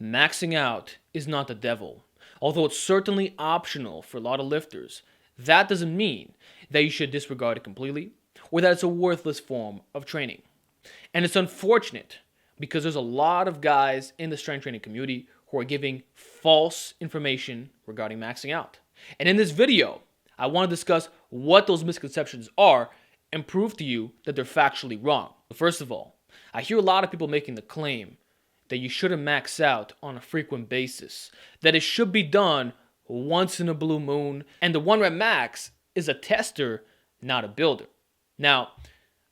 Maxing out is not the devil. Although it's certainly optional for a lot of lifters, that doesn't mean that you should disregard it completely or that it's a worthless form of training. And it's unfortunate because there's a lot of guys in the strength training community who are giving false information regarding maxing out. And in this video, I want to discuss what those misconceptions are and prove to you that they're factually wrong. First of all, I hear a lot of people making the claim that you shouldn't max out on a frequent basis, that it should be done once in a blue moon, and the 1 rep max is a tester, not a builder. Now,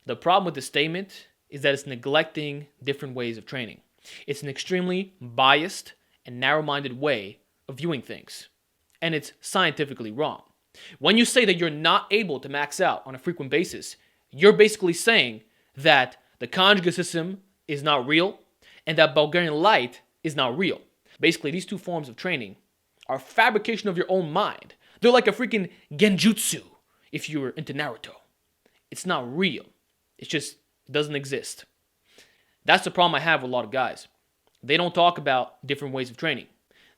the problem with this statement is that it's neglecting different ways of training. It's an extremely biased and narrow-minded way of viewing things, and it's scientifically wrong. When you say that you're not able to max out on a frequent basis, you're basically saying that the conjugate system is not real and that Bulgarian light is not real. Basically, these two forms of training are a fabrication of your own mind. They're like a freaking genjutsu if you were into Naruto. It's not real. It just doesn't exist. That's the problem I have with a lot of guys. They don't talk about different ways of training.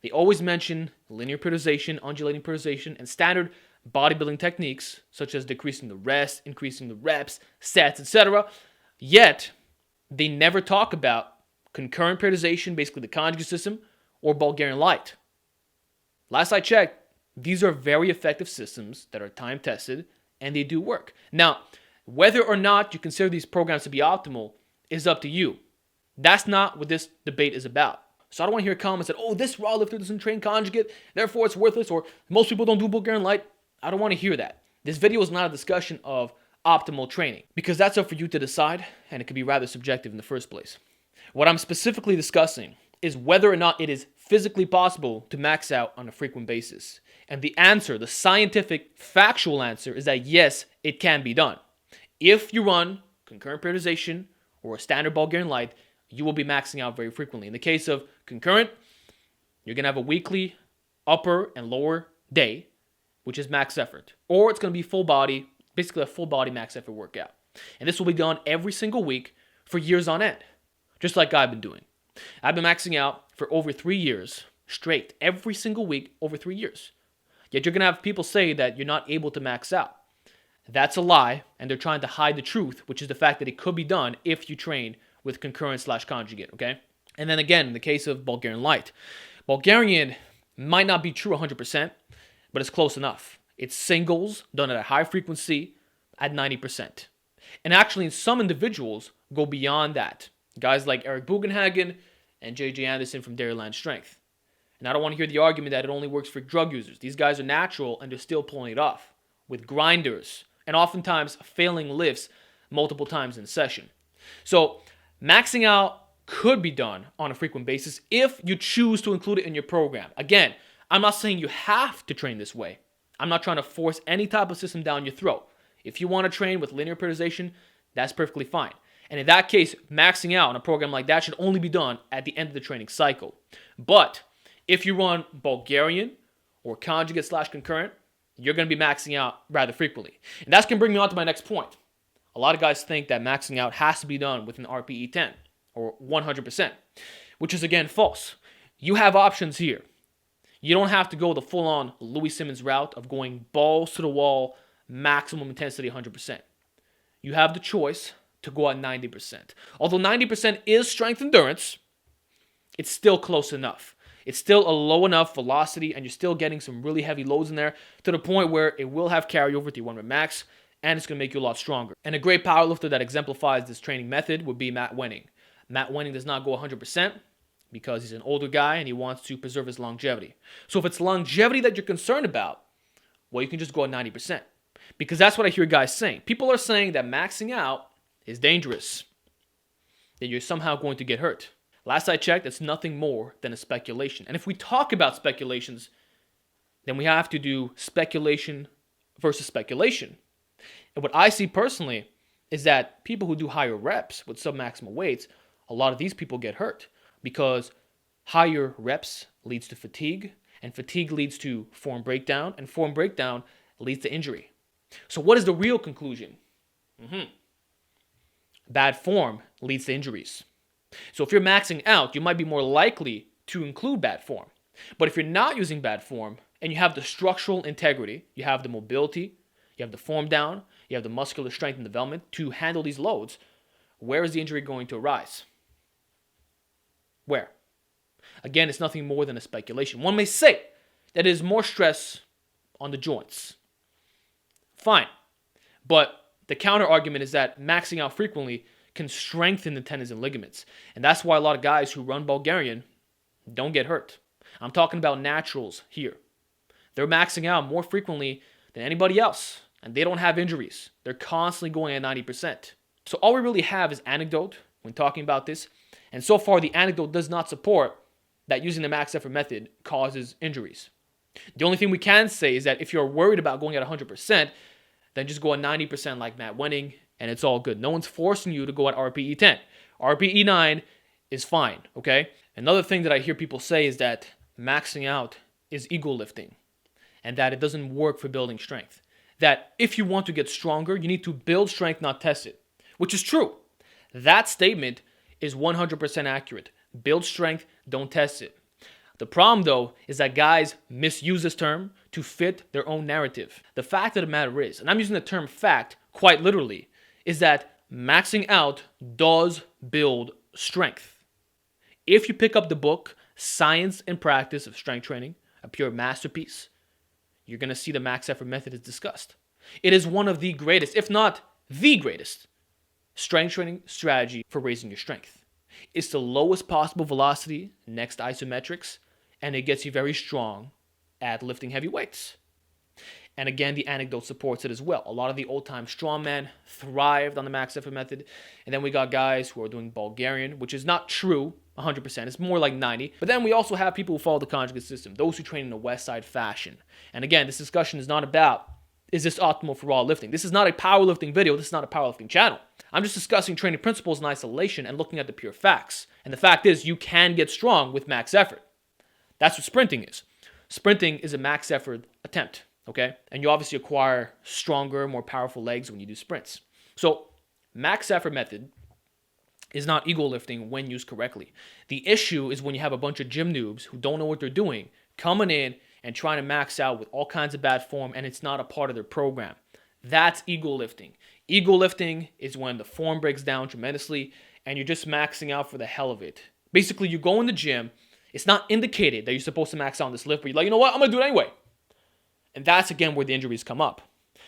They always mention linear periodization, undulating periodization, and standard bodybuilding techniques, such as decreasing the rest, increasing the reps, sets, etc. Yet, they never talk about concurrent periodization, basically the conjugate system, or Bulgarian light. Last I checked, these are very effective systems that are time-tested, and they do work. Now, whether or not you consider these programs to be optimal is up to you. That's not what this debate is about. So I don't want to hear comments that, oh, this raw lifter doesn't train conjugate, therefore it's worthless, or most people don't do Bulgarian light. I don't want to hear that. This video is not a discussion of optimal training, because that's up for you to decide, and it could be rather subjective in the first place. What I'm specifically discussing is whether or not it is physically possible to max out on a frequent basis. And the answer, the scientific, factual answer, is that yes, it can be done. If you run concurrent periodization or a standard Bulgarian light, you will be maxing out very frequently. In the case of concurrent, you're going to have a weekly upper and lower day, which is max effort. Or it's going to be full body, basically a full body max effort workout. And this will be done every single week for years on end, just like I've been doing. I've been maxing out for over 3 years straight, every single week over 3 years. Yet you're going to have people say that you're not able to max out. That's a lie, and they're trying to hide the truth, which is the fact that it could be done if you train with concurrent/conjugate, okay? And then again, in the case of Bulgarian light, Bulgarian might not be true 100%, but it's close enough. It's singles done at a high frequency at 90%. And actually, in some individuals, go beyond that. Guys like Eric Bugenhagen and J.J. Anderson from Dairyland Strength. And I don't want to hear the argument that it only works for drug users. These guys are natural, and they're still pulling it off with grinders and oftentimes failing lifts multiple times in session. So maxing out could be done on a frequent basis if you choose to include it in your program. Again, I'm not saying you have to train this way. I'm not trying to force any type of system down your throat. If you want to train with linear periodization, that's perfectly fine. And in that case, maxing out on a program like that should only be done at the end of the training cycle. But if you run Bulgarian or conjugate/concurrent, you're going to be maxing out rather frequently. And that's going to bring me on to my next point. A lot of guys think that maxing out has to be done with an RPE 10 or 100%, which is again false. You have options here. You don't have to go the full-on Louis Simmons route of going balls to the wall, maximum intensity 100%. You have the choice to go at 90%. Although 90% is strength endurance, it's still close enough. It's still a low enough velocity, and you're still getting some really heavy loads in there to the point where it will have carryover to your 1 rep max, and it's going to make you a lot stronger. And a great powerlifter that exemplifies this training method would be Matt Wenning. Matt Wenning does not go 100% because he's an older guy and he wants to preserve his longevity. So if it's longevity that you're concerned about, well, you can just go at 90%. Because that's what I hear guys saying. People are saying that maxing out is dangerous, that you're somehow going to get hurt. Last I checked, it's nothing more than a speculation. And if we talk about speculations, then we have to do speculation versus speculation. And what I see personally is that people who do higher reps with submaximal weights, a lot of these people get hurt because higher reps leads to fatigue, and fatigue leads to form breakdown, and form breakdown leads to injury. So what is the real conclusion? Bad form leads to injuries. So if you're maxing out, you might be more likely to include bad form. But if you're not using bad form and you have the structural integrity, you have the mobility, you have the form down, you have the muscular strength and development to handle these loads, where is the injury going to arise? Where? Again, it's nothing more than a speculation. One may say that it is more stress on the joints. Fine. But the counter argument is that maxing out frequently can strengthen the tendons and ligaments. And that's why a lot of guys who run Bulgarian don't get hurt. I'm talking about naturals here. They're maxing out more frequently than anybody else, and they don't have injuries. They're constantly going at 90%. So all we really have is anecdote when talking about this. And so far, the anecdote does not support that using the max effort method causes injuries. The only thing we can say is that if you're worried about going at 100%, then just go at 90% like Matt Wenning, and it's all good. No one's forcing you to go at RPE 10. RPE 9 is fine, okay? Another thing that I hear people say is that maxing out is ego lifting, and that it doesn't work for building strength. That if you want to get stronger, you need to build strength, not test it, which is true. That statement is 100% accurate. Build strength, don't test it. The problem, though, is that guys misuse this term to fit their own narrative. The fact of the matter is, and I'm using the term fact quite literally, is that maxing out does build strength. If you pick up the book, Science and Practice of Strength Training, a pure masterpiece, you're going to see the max effort method is discussed. It is one of the greatest, if not the greatest, strength training strategy for raising your strength. It's the lowest possible velocity next to isometrics, and it gets you very strong at lifting heavy weights. And again, the anecdote supports it as well. A lot of the old-time strongmen thrived on the max effort method. And then we got guys who are doing Bulgarian, which is not true 100%. It's more like 90. But then we also have people who follow the conjugate system, those who train in the West Side fashion. And again, this discussion is not about, is this optimal for raw lifting? This is not a powerlifting video. This is not a powerlifting channel. I'm just discussing training principles in isolation and looking at the pure facts. And the fact is, you can get strong with max effort. That's what sprinting is. Sprinting is a max effort attempt, okay? And you obviously acquire stronger, more powerful legs when you do sprints. So max effort method is not ego lifting when used correctly. The issue is when you have a bunch of gym noobs who don't know what they're doing, coming in and trying to max out with all kinds of bad form, and it's not a part of their program. That's ego lifting. Ego lifting is when the form breaks down tremendously and you're just maxing out for the hell of it. Basically, you go in the gym, it's not indicated that you're supposed to max out on this lift, but you're like, you know what, I'm going to do it anyway. And that's, again, where the injuries come up.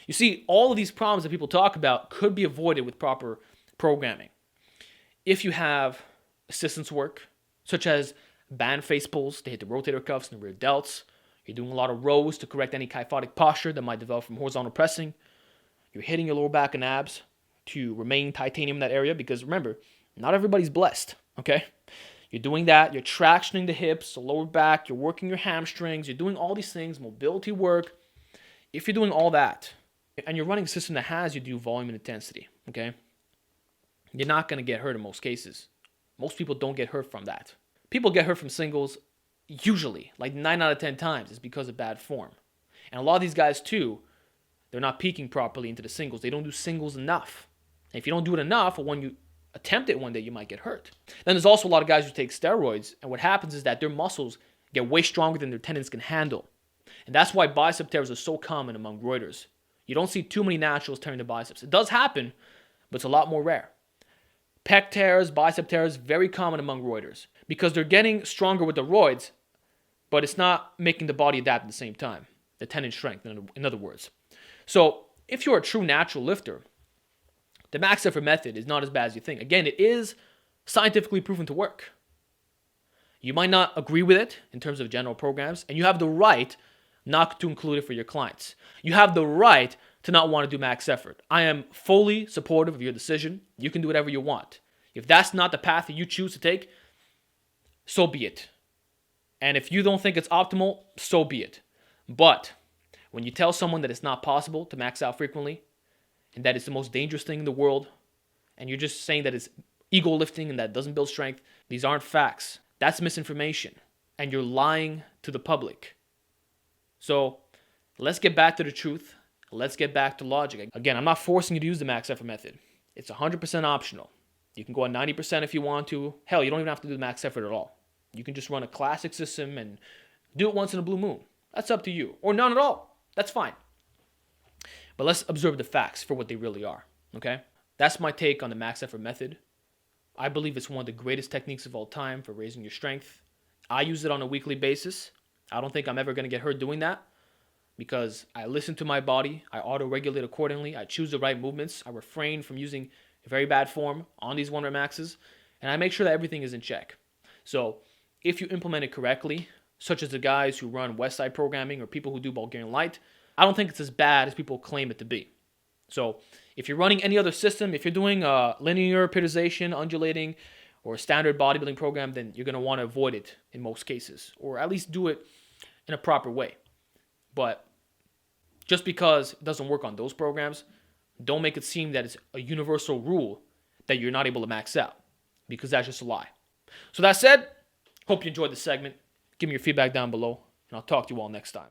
You see, all of these problems that people talk about could be avoided with proper programming. If you have assistance work, such as band face pulls to hit the rotator cuffs and the rear delts, you're doing a lot of rows to correct any kyphotic posture that might develop from horizontal pressing, you're hitting your lower back and abs to remain titanium in that area, because remember, not everybody's blessed, okay? You're doing that, you're tractioning the hips, the lower back, you're working your hamstrings, you're doing all these things, mobility work. If you're doing all that, and you're running a system that has you do volume and intensity, okay? You're not going to get hurt in most cases. Most people don't get hurt from that. People get hurt from singles usually, like 9 out of 10 times, is because of bad form. And a lot of these guys too, they're not peaking properly into the singles. They don't do singles enough. And if you don't do it enough, or when you attempt it one day, you might get hurt. Then there's also a lot of guys who take steroids, and what happens is that their muscles get way stronger than their tendons can handle. And that's why bicep tears are so common among roiders. You don't see too many naturals tearing the biceps. It does happen, but it's a lot more rare. Pec tears, bicep tears, very common among roiders because they're getting stronger with the roids, but it's not making the body adapt at the same time. The tendon strength, in other words. So if you're a true natural lifter, the max effort method is not as bad as you think. Again, it is scientifically proven to work. You might not agree with it in terms of general programs, and you have the right not to include it for your clients. You have the right to not want to do max effort. I am fully supportive of your decision. You can do whatever you want. If that's not the path that you choose to take, so be it. And if you don't think it's optimal, so be it. But when you tell someone that it's not possible to max out frequently, and that it's the most dangerous thing in the world, and you're just saying that it's ego lifting and that doesn't build strength, these aren't facts. That's misinformation. And you're lying to the public. So let's get back to the truth. Let's get back to logic. Again, I'm not forcing you to use the max effort method. It's 100% optional. You can go at 90% if you want to. Hell, you don't even have to do the max effort at all. You can just run a classic system and do it once in a blue moon. That's up to you. Or none at all. That's fine. But let's observe the facts for what they really are. Okay? That's my take on the max effort method. I believe it's one of the greatest techniques of all time for raising your strength. I use it on a weekly basis. I don't think I'm ever going to get hurt doing that because I listen to my body. I auto-regulate accordingly. I choose the right movements. I refrain from using very bad form on these 1 rep maxes. And I make sure that everything is in check. So if you implement it correctly, such as the guys who run Westside programming or people who do Bulgarian Light, I don't think it's as bad as people claim it to be. So if you're running any other system, if you're doing linear periodization, undulating, or a standard bodybuilding program, then you're going to want to avoid it in most cases, or at least do it in a proper way. But just because it doesn't work on those programs, don't make it seem that it's a universal rule that you're not able to max out, because that's just a lie. So that said, hope you enjoyed the segment. Give me your feedback down below, and I'll talk to you all next time.